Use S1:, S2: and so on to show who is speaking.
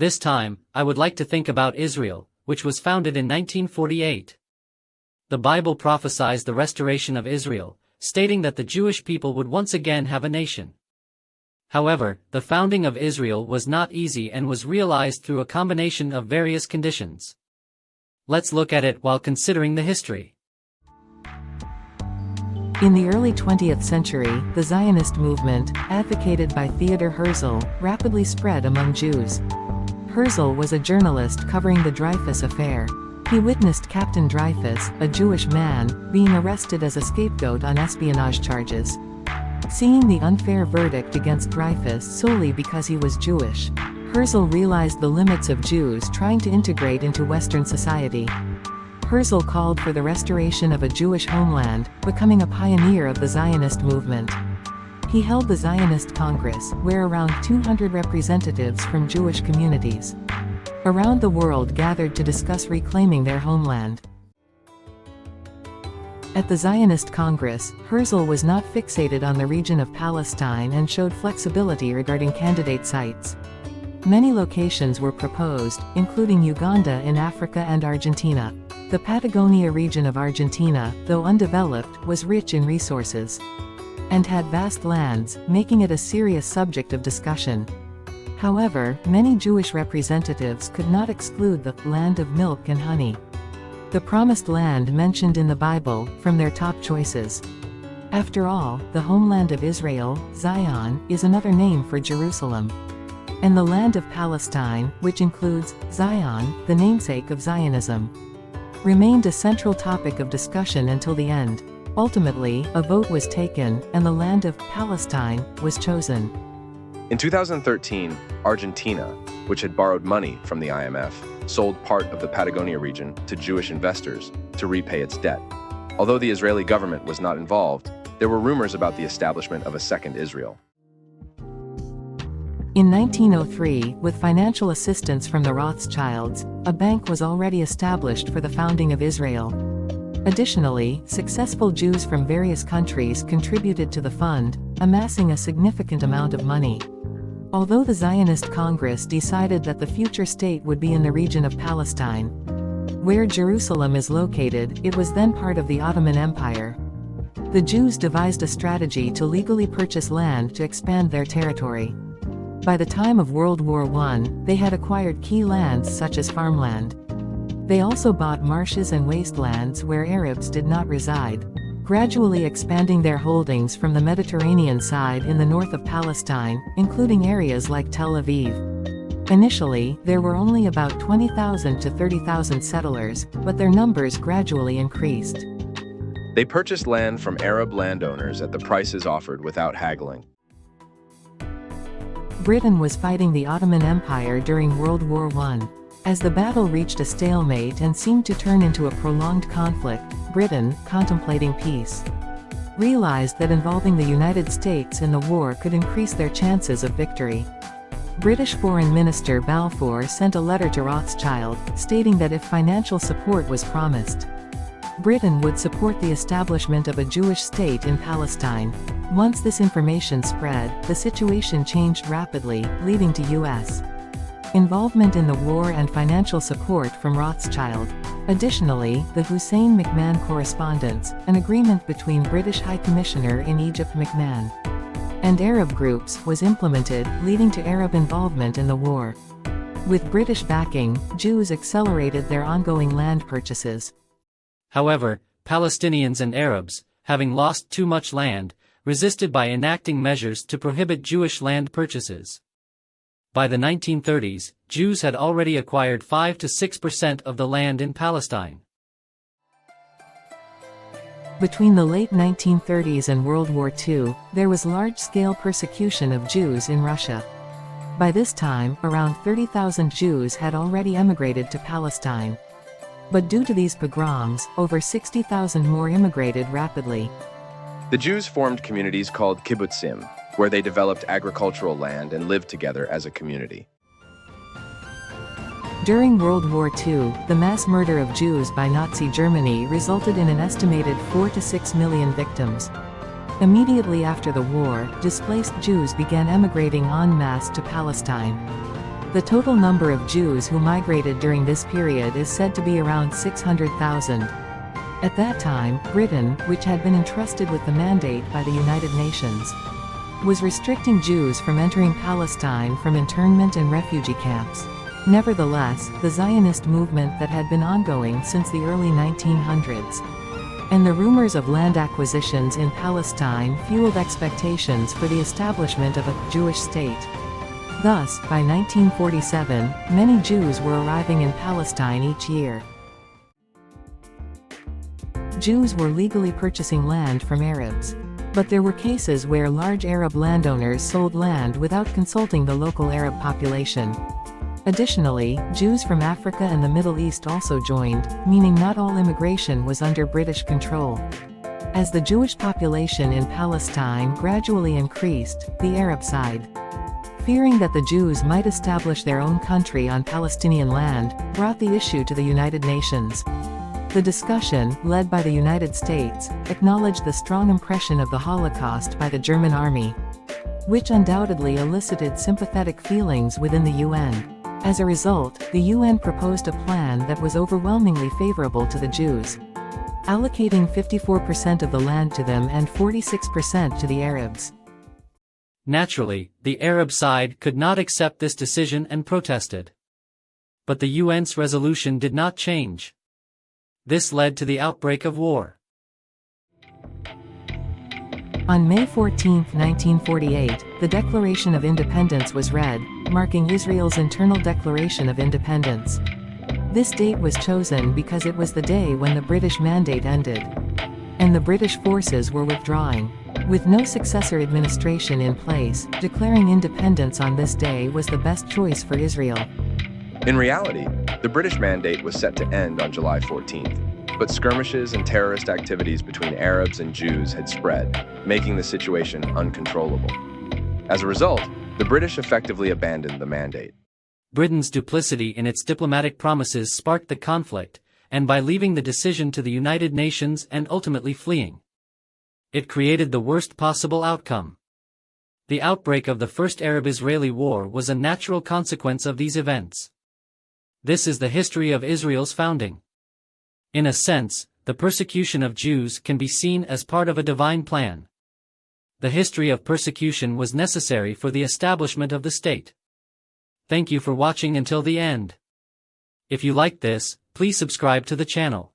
S1: This time, I would like to think about Israel, which was founded in 1948. The Bible prophesies the restoration of Israel, stating that the Jewish people would once again have a nation. However, the founding of Israel was not easy and was realized through a combination of various conditions. Let's look at it while considering the history.
S2: In the early 20th century, the Zionist movement, advocated by Theodor Herzl, rapidly spread among Jews. Herzl was a journalist covering the Dreyfus affair. He witnessed Captain Dreyfus, a Jewish man, being arrested as a scapegoat on espionage charges. Seeing the unfair verdict against Dreyfus solely because he was Jewish, Herzl realized the limits of Jews trying to integrate into Western society. Herzl called for the restoration of a Jewish homeland, becoming a pioneer of the Zionist movement. He held the Zionist Congress, where around 200 representatives from Jewish communities around the world gathered to discuss reclaiming their homeland. At the Zionist Congress, Herzl was not fixated on the region of Palestine and showed flexibility regarding candidate sites. Many locations were proposed, including Uganda in Africa and Argentina. The Patagonia region of Argentina, though undeveloped, was rich in resources and had vast lands, making it a serious subject of discussion. However, many Jewish representatives could not exclude the land of milk and honey, the promised land mentioned in the Bible, from their top choices. After all, the homeland of Israel, Zion, is another name for Jerusalem. And the land of Palestine, which includes Zion, the namesake of Zionism, remained a central topic of discussion until the end. Ultimately, a vote was taken, and the land of Palestine was chosen.
S3: In 2013, Argentina, which had borrowed money from the IMF, sold part of the Patagonia region to Jewish investors to repay its debt. Although the Israeli government was not involved, there were rumors about the establishment of a second Israel.
S2: In 1903, with financial assistance from the Rothschilds, a bank was already established for the founding of Israel. Additionally, successful Jews from various countries contributed to the fund, amassing a significant amount of money. Although the Zionist Congress decided that the future state would be in the region of Palestine, where Jerusalem is located, it was then part of the Ottoman Empire. The Jews devised a strategy to legally purchase land to expand their territory. By the time of World War I, they had acquired key lands such as farmland. They also bought marshes and wastelands where Arabs did not reside, gradually expanding their holdings from the Mediterranean side in the north of Palestine, including areas like Tel Aviv. Initially, there were only about 20,000 to 30,000 settlers, but their numbers gradually increased.
S3: They purchased land from Arab landowners at the prices offered without haggling.
S2: Britain was fighting the Ottoman Empire during World War I. As the battle reached a stalemate and seemed to turn into a prolonged conflict, Britain, contemplating peace, realized that involving the United States in the war could increase their chances of victory. British Foreign Minister Balfour sent a letter to Rothschild, stating that if financial support was promised, Britain would support the establishment of a Jewish state in Palestine. Once this information spread, the situation changed rapidly, leading to U.S. involvement in the war and financial support from Rothschild. Additionally, the Hussein McMahon Correspondence, an agreement between British High Commissioner in Egypt McMahon and Arab groups, was implemented, leading to Arab involvement in the war. With British backing, Jews accelerated their ongoing land purchases.
S1: However, Palestinians and Arabs, having lost too much land, resisted by enacting measures to prohibit Jewish land purchases. By the 1930s, Jews had already acquired 5 to 6% of the land in Palestine.
S2: Between the late 1930s and World War II, there was large-scale persecution of Jews in Russia. By this time, around 30,000 Jews had already emigrated to Palestine. But due to these pogroms, over 60,000 more immigrated rapidly.
S3: The Jews formed communities called kibbutzim, where they developed agricultural land and lived together as a community.
S2: During World War II, the mass murder of Jews by Nazi Germany resulted in an estimated 4 to 6 million victims. Immediately after the war, displaced Jews began emigrating en masse to Palestine. The total number of Jews who migrated during this period is said to be around 600,000. At that time, Britain, which had been entrusted with the mandate by the United Nations, was restricting Jews from entering Palestine from internment and refugee camps. Nevertheless, the Zionist movement that had been ongoing since the early 1900s, and the rumors of land acquisitions in Palestine fueled expectations for the establishment of a Jewish state. Thus, by 1947, many Jews were arriving in Palestine each year. Jews were legally purchasing land from Arabs. But there were cases where large Arab landowners sold land without consulting the local Arab population. Additionally, Jews from Africa and the Middle East also joined, meaning not all immigration was under British control. As the Jewish population in Palestine gradually increased, the Arab side, fearing that the Jews might establish their own country on Palestinian land, brought the issue to the United Nations. The discussion, led by the United States, acknowledged the strong impression of the Holocaust by the German army, which undoubtedly elicited sympathetic feelings within the UN. As a result, the UN proposed a plan that was overwhelmingly favorable to the Jews, allocating 54% of the land to them and 46% to the Arabs.
S1: Naturally, the Arab side could not accept this decision and protested. But the UN's resolution did not change. This led to the outbreak of war.
S2: On May 14, 1948, the Declaration of Independence was read, marking Israel's internal declaration of independence. This date was chosen because it was the day when the British mandate ended, and the British forces were withdrawing. With no successor administration in place, declaring independence on this day was the best choice for Israel.
S3: In reality, the British mandate was set to end on July 14th, but skirmishes and terrorist activities between Arabs and Jews had spread, making the situation uncontrollable. As a result, the British effectively abandoned the mandate.
S1: Britain's duplicity in its diplomatic promises sparked the conflict, and by leaving the decision to the United Nations and ultimately fleeing, it created the worst possible outcome. The outbreak of the First Arab-Israeli War was a natural consequence of these events. This is the history of Israel's founding. In a sense, the persecution of Jews can be seen as part of a divine plan. The history of persecution was necessary for the establishment of the state. Thank you for watching until the end. If you liked this, please subscribe to the channel.